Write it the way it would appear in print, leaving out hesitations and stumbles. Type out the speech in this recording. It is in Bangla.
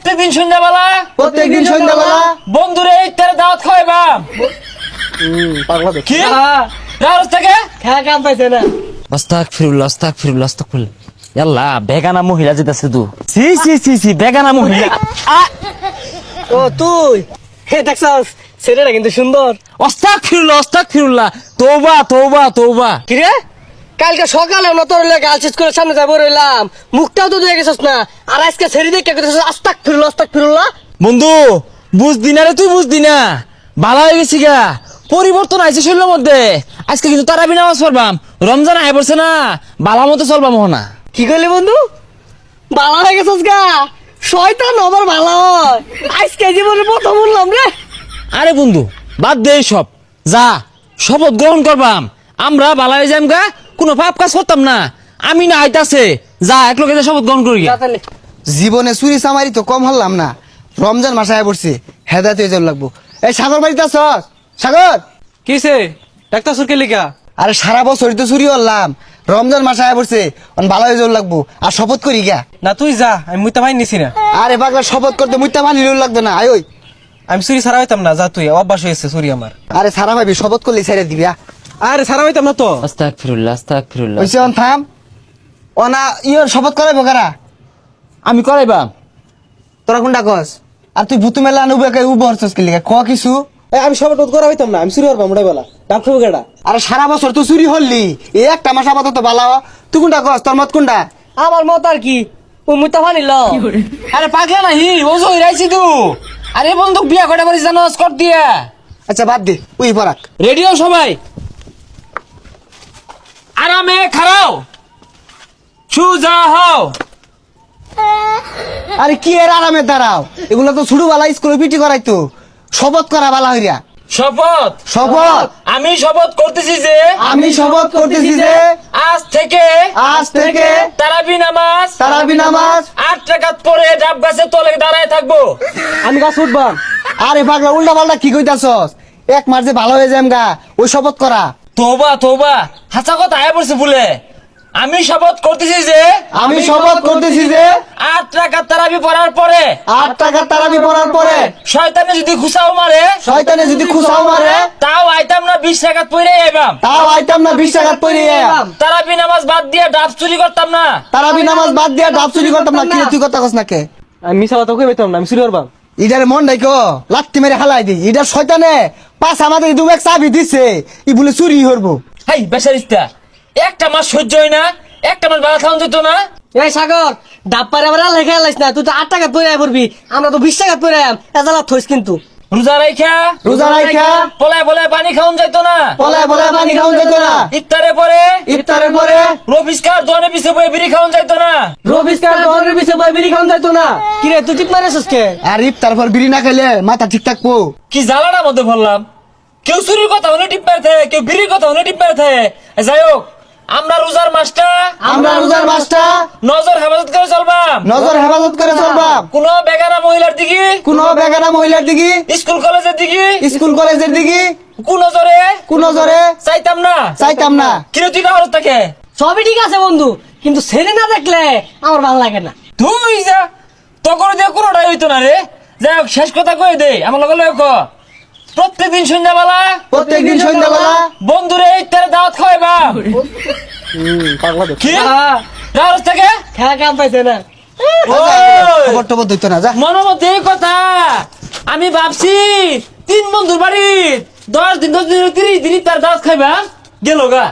প্রত্যেকদিন সন্ধ্যাবেলা বন্ধুরে ইফতারে দাওয়াত খাওয়াইবাম। পাগলা দেখ কি রাউস থেকে খেয়া কাম পাইছে না। আস্তাগফিরুল্লাহ আল্লাহ বেগানা মহিলা যেতেছে তু সি বেগানা মহিলা। ও তুই হে দেখছস ছেলেটা কিন্তু সুন্দর। আস্তাগফিরুল্লাহ তওবা কিরে কালকে সকালে না তোর গার্লস স্কুলের সামনে যাবো রইলাম, মুখটাও তো দিয়ে গেছস না, আর আজকে ছেড়ে দেখে কইছস আস্তাগফিরুল্লাহ। বন্ধু বুঝদি না রে, তুই বুঝদি না, ভালো হয়ে গেছি গা, পরিবর্তন আইছে শরীরের মধ্যে। আজকে কিন্তু তারাবি নামাজ পড়বাম, রমজান আয় পড়ছে না, বালা মতো চলবাম না। কি কইলি বন্ধু, ভালো হয়ে গেছস গা? শয়তান আমার ভালো হয়, আজকে জীবনে প্রথম বললাম রে। আরে বন্ধু বাদ দে সব, যা শপথ গ্রহণ করবাম, আমরা বালা হয়ে যাম গা, কোনো পাপ কাজ করতাম না। আমি না আইতাছে, যা এক লোকে শপথ গ্রহণ করি গা। তাহলে জীবনে চুরি চামারি তো কম হলাম না, রমজান মাসে আয় পড়ছে, হেদায়ত হয়ে যাওয়ার লাগবো। এই সাগর বাড়িতে আছস? সাগর কিসে ডাক্তার সুরকে লিখা? আরে সারা বছরই তো চুরি করলাম, রমজান মাসে আয় পড়ছে, ভালো হয়ে যাওয়ার লাগবো, আর শপথ করি গা। না তুই যা, আমি মুইতা ভাই নিছি না। আরে পাগলা শপথ করতে মুইতা মানি লাগবে না, আয় ওই। আমি চুরি ছাড়া হইতাম না, যা তুই, অভ্যাস হয়েছে চুরি আমার। আরে সারা ভাবি শপথ করলে ছেড়ে দিবি। আরে ছাড়া হইতাম না তো। আস্তাগফিরুল্লাহ ওইসে অন থাম, অনা ইয়র শপথ করাইবো কারা? আমি করাইবাম। তোরা কোনটা কস? আর তুই ভুতু মেলা নুবে উবর হচ্ছস কি লিখা ক কিছু? আমি সব টোট করা হইতাম না, আমি চুরি করবাম ওটাই বলা, ডাব খাবো কেডা? আরে সারা বছর তো চুরি হল্লি, এই একটা মাস আপাতত বালা। তুই কোনটা কস? তোর মত কোনটা? আমার মত আর কি, ও মুইতা ভাই নিল। আরে পাগলা নাহি ওজো হইরাইছি তু। আরে বন্ধু বিয়া কয়টা বাড়ি জানোস কর দিয়া। আচ্ছা বাদ দে, ওই পরাক। রেডিও সবাই আরামে খাড়াও, সুজা হও। আরে কি এর আরামে দাঁড়াও, এগুলো তো ছোট বালা স্কুলে পিটি করাইতো, শপথ করা বালা হইরা। শপথ শপথ আমি শপথ করতেছি যে আমি শপথ করতেছি যে আজ থেকে তারাবি নামাজ 8 রাকাত পড়ে ডাব গাছের তলে দাঁড়ায় থাকবো। আমি গাছ উঠবাম। আরে পাগলা উল্টা পাল্টা কি কইতাছস? এক মাস যে ভালো হয়ে যাম গা, ওই শপথ করা। তোবা হাসা কথা আয় পড়ছে বলে। আমি শপথ করতেছি যে আমি শপথ করতেছি যে 8 রাকাত তারাবি পড়ার পরে 8 টাকা তারাবি পড়ার পরে শয়তানে যদি খুসাও মারে শয়তানে যদি খুশাও মারে, তাও আইতাম না 20 রাকাত পড়ে আইবাম। তাও আইতাম না 20 টাকা পড়ে। তারাবি নামাজ বাদ দিয়ে ডাব চুরি করতাম না। তারাবি নামাজ বাদ দিয়া ডাব চুরি করতাম না। কি তুই কথা কস না কে? আমি মিশা কথা কই পাইতাম না, আমি চুরি করবাম। ইডারে মন ডাইকো লাত্তি মেরে হালাই দি। ইডার শয়তানে পাঁচ আমাদের ইদুম এক চাবি দিছে, ই বলে চুরি করবো। হাই বেচারিস্তা, একটা মাস সহ্য হয় না, একটা মাস বালা খাওয়ান যেত না। এই সাগর, ডাব পারে আবার লেখা লাইছ না, তুই তো 8 টাকা পড়ে আয় পড়বি, আমরা তো 20 টাকা পড়ে আম, এজালা থইস কিন্তু। রোজা রাইখা পলায় পানি খাওয়ান যাইতো না। পলায় পানি খাওয়া যেত না। ইফতারের পরে রফিসকার দোকানে পিছে বয়ে বিড়ি খাওয়ান যাইতো না। রবিস্কার ঘরের পিছে বই বিড়ি খাওয়া যাইতো না। কি রে তুই টিপ মারেছস কে? আর তারপর বিড়ি না খাইলে মাথা ঠিক থাকবো। কি জ্বালাটার মধ্যে বললাম, কেউ চুরির কথা হলে টিপ মারতে, কেউ বিড়ির কথা হলে টিপ মারতে। যাই হোক, আমরা রোজার মাসটা নজর হেফাজত করে চলবাম। কোনো বেগানা মহিলার দিকে স্কুল কলেজের দিকে কোন নজরে চাইতাম না। কিরে তুই কারোর থেকে সবই ঠিক আছে বন্ধু, কিন্তু ছেলে না দেখলে আমার ভালো লাগে না। তুই যা তখন দিয়ে কোনোটাই হইতো না রে। যাই হোক, শেষ কথা কয়ে দে আমার লগে লগে ক। প্রত্যেকদিন সন্ধ্যাবেলা বন্ধুরে ইফতারে দাওয়াত খাওয়াইবাম। পাগলা দেখ কি রাউস থেকে খেয়া কাম পাইছে না। খবর টবর দিত না, যা। মনের মধ্যে এই কথা আমি ভাবছি 3 বন্ধুর বাড়ি 10 দিন 30 দিন তার দাওয়াত খাইবাম, গেল গা।